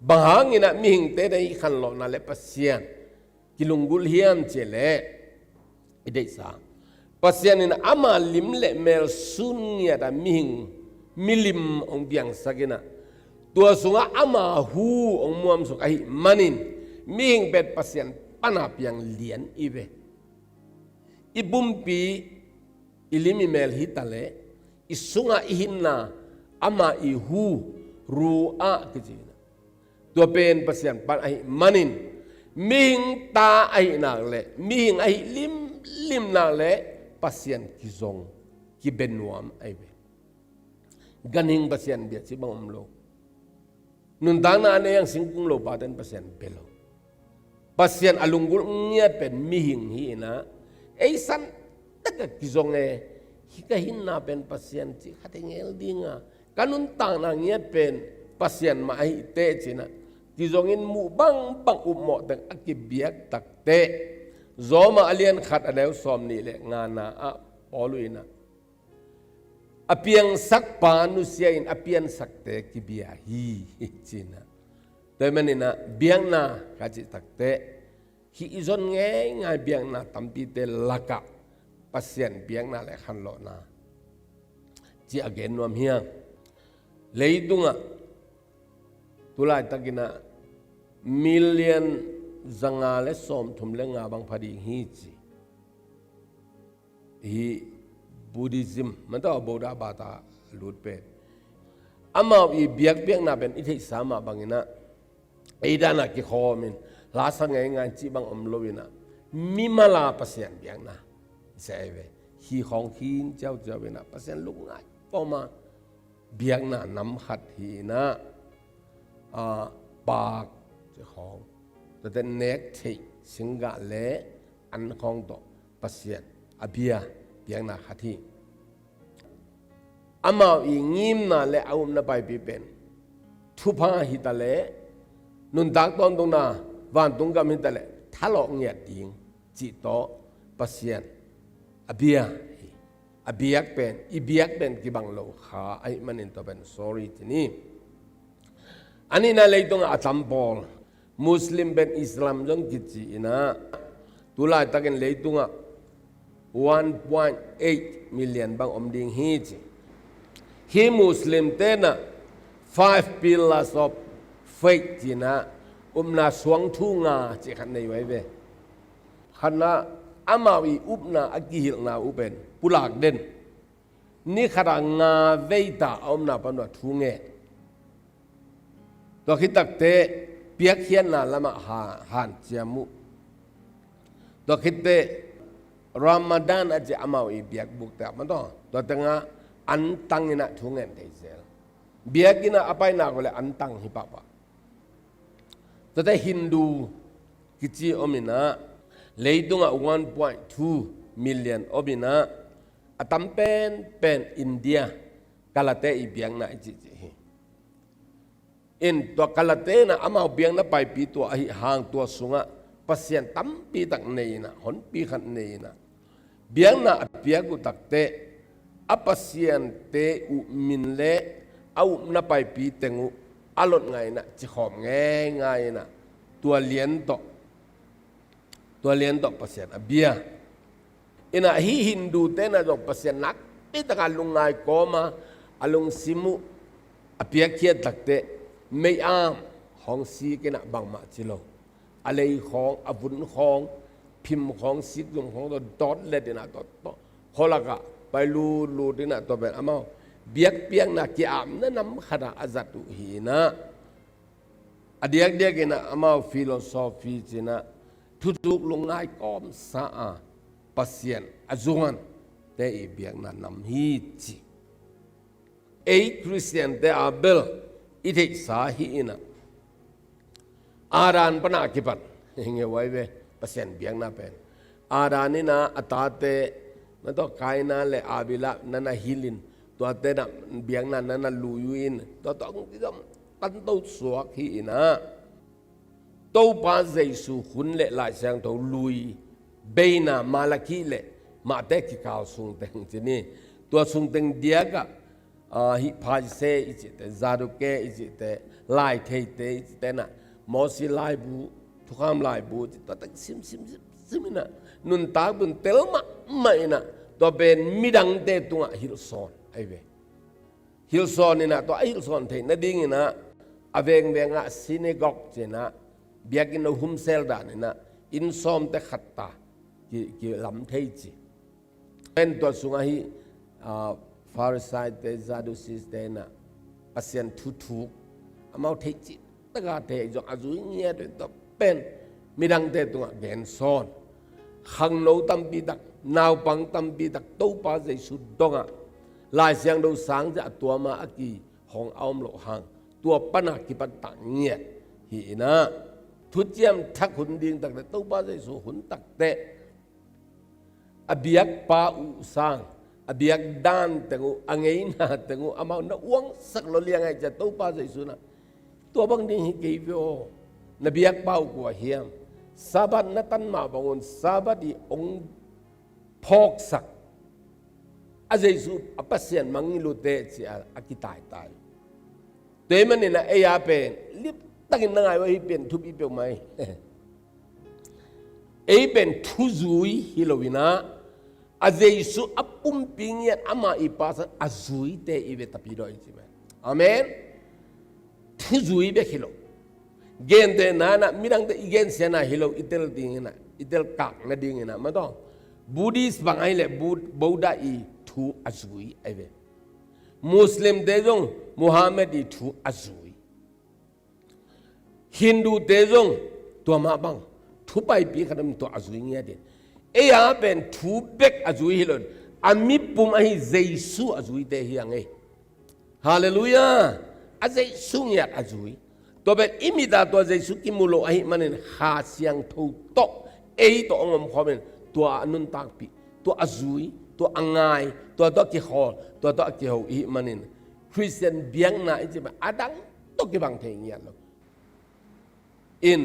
บางอินะมิหิงเตได้ขันหลอกนั่นแหละปัสยานกิลุงกุลเฮียมเจเลอิเดซ่าปัสยานินะอามาลิมเละเมลซุนเนี่ยแต่มิหิงมิลิมองเบียงสักนะตัวสุงอามาหูองมวมสุกไอมันินมิหิงเป็ดปัสยานปนาเปียงเลียนอีเวอิบุมปีอิลิมิเมลฮิตาเลอิสุงอิหินนาอามาอิหูรูอากิจินะตัวเป็นปัสยานปนไอมันินมิหิงตาไอนักเลมิหิงไอลิมนักเลpasien kizong ki benuam aibe ganing pasien biat si bang omlo nun dang na ane yang singkung lo badan pasien belo pasien alunggul ngiat pen mihing hi na san taga kizong hikahin na pen pasien si hatingel dinga kanun tang na ngiat pen pasien mai te china kizongin mu bang umo tang akibiak takte zoma alien khat adew som ni le ngana a poluina apiang sak panu sia in apian sakte ki bia hi china temenina biang na kaji takte hi izon nge ngai biang na tampi te laka pasien biang na le khan lo na ji again nom hiang leidunga tulai takina million zanga le som thum le nga bang phadi hi chi hi buddhism man ta boda bata lut pe ama i biak na ben i thei sama bangina eidana ki khomin la sangai ngai chi bang om lowina mimala pasien biak na seve hi khong khin chau wina pasien luk ngai poma biak na nam khat hi na pak che khongแต่เน็กที่สิงกะเละอันของตัวปัสเซียนอภิยาเพียงนาขัที่อามาอีงิมนาเละเอาหน้าไปเป็นทุพาหิตาเละนุนตักตอนตรงน่ะวันตรงกับหิตาเละทะเลาะเงียดดิ่งจิตโตปัสเซียนอภิยาอภิยักเป็นอีภิยักเป็นกี่บังโลขาไอ้มันนี่ตัวเป็น sorry ที่นี่อันนี้น่าเลยตรงอาจารย์บอลMuslim ben Islam jong kici ina tulai takin leitunga 1.8 million bang omding hi Muslim tena 5 pillars of faith jina na suang thunga chi khan nei wai ve khana amawi upna akihil na upen pulak den ni khara nga veita omna panwa thunge to khitak te piak hian na lama han chiamu to khitte Ramadan aje amau i biak buk ta man to tanga an tangina thungen te sel biakina apai na ko le an tang hi pa to te Hindu kichi omina leidunga 1.2 million omina atam pen India kalate i biang na ji inตัวกาลเตนะอามาเบียงนะไปปีตัวไอห่างตัวสุงะปัสยันตั้มปีตักเนยนะหนปีขันเนยนะเบียงนะเบียกุตักเตอปัสยันเตอุมินเลเอานะไปปีเตงูอารมณ์ไงนะจิขอมไงนะตัวเลี้ยนต่อปัสยันเบียอินะฮินดูเตนะจงปัสยันนักปีตักลุงไงก็มาอลุงซิมุอเบียเคียตักเตไม่อ้ามของซีกันนะบางมาจิโลอะไรของอบุญของพิมพ์ของซิกของตัวดอทเลดินะตัวพอละกะไปลูดินะตัวเป็นอามาเบียกเปียงนะกี่อามนั่นนำขนาดอาจัตุหีนะอเดียกกันนะอามาฟิโลโซฟีจินะทุกลงง่ายกอมสะอาปัสยันอจุกันแต่อีเบียกนะนำฮีจิคริสเตียนแต่อาเบลอิทิสาหีนะอารานปนาคิปันเฮงไว้เวปัสยันเบียงนาเป็นอารานนี่นะอัตเตนั่นตัวกายนั่นแหละอาบิละนั่นน่ะฮิลินตัวเตนะเบียงนั่นน่ะลูยินตัวต้องที่ต้องตันตัวสวกหีนะตัวปาเจสุขุนเละลายเสียงตัวลุยเบน่ะมาลาคีเละมาเตกิกาวสุงเต็งที่นี่ตัวสุงเต็งเดียกะฮิพาเซอิจิเตซาดุเกอิจิเต ลายเทเตเตนะมอสิลายบูทุกคำลายบูตัวตักซิมนะนุนตาบุนเตลมาไม่นะตัวเป็นมิดังเตตัวฮิลซอนไอเวฮิลซอนนี่นะตัวฮิลซอนเทนดิ่งนะอเวงเวงะซินกอกเจนะเบียกินหุมเซลดานี่นะอินซอมเตขัตตากี่ลำเทจิเป็นตัวสุงหิฟาริสัยเตซาดุซิสเตนะอาเซียนทุกอามาเทจิตะกาเทจงอาจุเงียด้วยตัวเป็นมิดังเตตัวเกนซอนขังโนตัมปีดักนาวปังตัมปีดักตู้ปาใจสุดดงอ่ะลายเสียงดูสังจะตัวมาอักีของเอามโลหังตัวปัญหากิปัตตังเงียหีนะทุเจียมทักหุ่นดิ่งตักแต่ตู้ปาใจสุหุ่นตักเตะอเบียกปาอุสังอเบียกด้านแต่งูอังเงินาแต่งูอามาหน้าอ้วงสักโลเลียงไงจะตู้ปาใจสุนะตัวบางทีฮิกิโยนเบียกปาอุกัวเฮียมซาบัดนัตันมาบังวนซาบัดดีองพอกสักอาเจสุอปัสเซียนมังงิลุเตจิอากิตายตายเตมันนี่นะเอียเป็นลิบตั้งยังไงว่าให้เป็นทุบอีเปียวไหมเป็นทุจุยฮิโลวินะอาเจสุอปุ่มปิงยันอามาอีปัสอาจุยเตอีเวตัปิโดอิจิเมอาเมนทุจุยเบฮิโลเกณฑ์เตน่านะมิดังเตอีเกณฑ์เสียนะฮิโลอิเตลดิ่งนะอิเตลกักนะดิ่งนะมาต้องบูดิสบางไอ้เล่บูดาอีทูอาจุยไอเวมุสลิมเตจงมุฮัมมัดอีทูอาจุยฮินดูเตจงตัวมาบังทุไปปีขนมตัวอาจุยเงี้ยเด่นเอียเป็นทุเบกอาจุยฮิโลอามิปุ่มไอเจสุอาจุยเตฮียังไงฮาเลลูยาอาเจสุเงียอาจุยตัวเป็นอิมิดาตัวเจสุกิมุโลไอมันเป็นหาเสียงทูโตตัวองค์ความเป็นตัวอนุนตักปีตัวอาจุยตัวอังไงตัวกิฮอลตัวกิฮออีมันเป็นคริสเตียนเบียงน่ะไอ้ที่แบบอาดังตัวกิบังเทียนแล้วอิน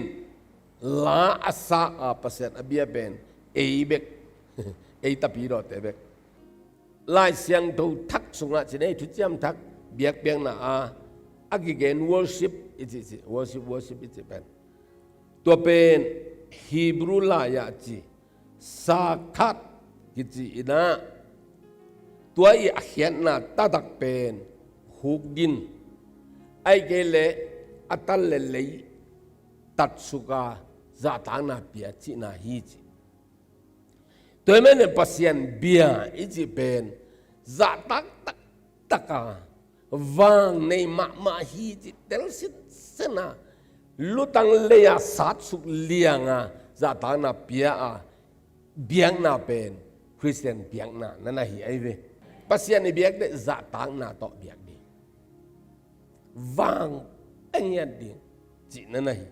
ลาอาซาอาปัสเซนอเบียเป็นเบกตับปีโรเตเบกลายเสียงทูทักสุงะเช่นไอ้ทุกอย่างทักเบียกเบียงน่ะอากิเกน worship อิจิ worship อิจิเป็นตัวเป็นฮีบรูลายาจีสาคัดกิจินะตัวอีอาเขียนน่ะตาดักเป็นหุกดินไอเกเลอัตัลเลตัดสุกาจะทางน่ะเปียจิน่ะฮีจิตัวมันเนี่ยปัสยันเบียอิจิเป็นจะตักวางในมาฮีจิเดลสินะลุตังเลียสัตสุกเลียงจะทางน่ะเปียเบียงน่ะเป็นคริสเตียนเบียงน่ะนั่นน่ะฮีไอเวปัสยันในเบียงเดจะทางน่ะต่อเบียงดีวางอันยันดีจินั่นน่ะฮี